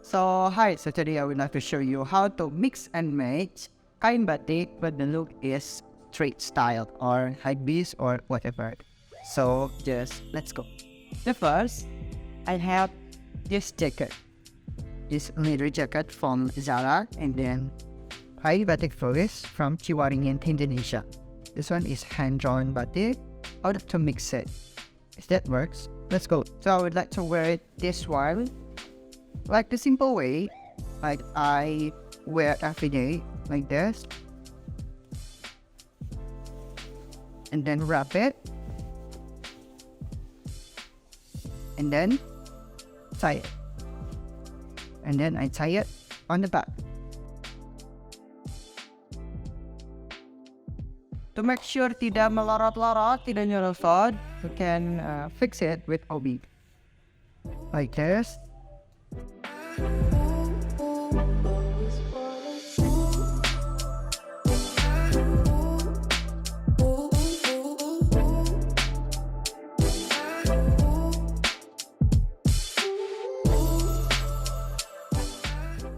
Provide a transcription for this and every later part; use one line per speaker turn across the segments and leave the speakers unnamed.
So today I would like to show you how to mix and match Kain Batik, but the look is street style or hypebeast or whatever. So just let's go. The first, I have this jacket, this leather jacket from Zara, and then Kain Batik furs from Ciwaringin, Indonesia. This one is hand-drawn batik. I would like to mix it. If that works, let's go. So I would like to wear it this one, like the simple way, like I wear every day, like this. And then wrap it. And then tie it. And then I tie it on the back. To make sure tidak melorot-lorot, tidak nyerosot, you can fix it with OB. Like this.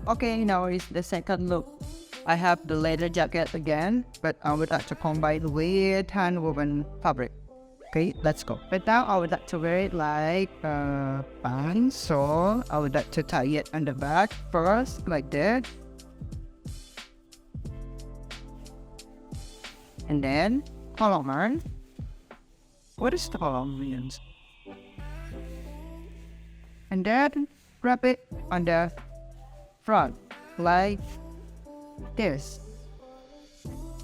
Okay, now is the second look. I have the leather jacket again, but I would like to combine with hand woven fabric. Okay, let's go. But now I would like to wear it like pants, so I would like to tie it on the back first, like that. And then collar. What is the collar means? And then wrap it on the front, like this.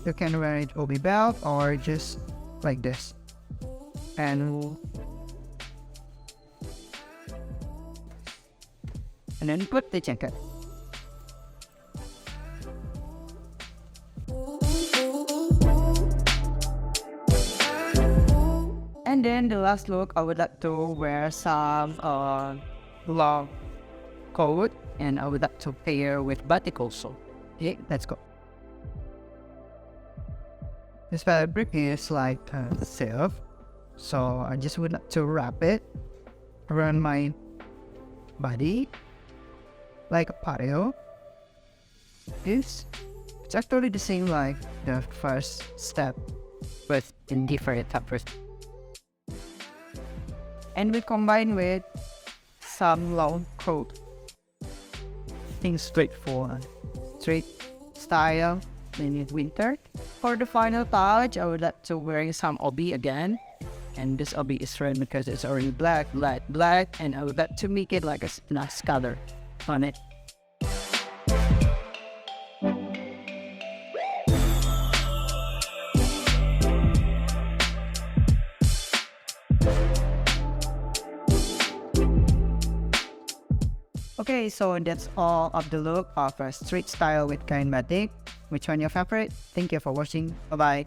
You can wear it OB belt or just like this. And then put the jacket. And then the last look, I would like to wear some long coat, and I would like to pair with batik also. Okay, let's go. This fabric is like silk, so I just would like to wrap it around my body like a patio. It's actually the same like the first step, but in different fabric. And we combine with some long coat. Things straightforward. Street style in winter. For the final touch, I would like to wear some OB again, and this OB is red because it's already black, and I would like to make it like a nice color on it. Okay, so that's all of the look of a street style with Kain Batik. Which one your favorite? Thank you for watching. Bye bye.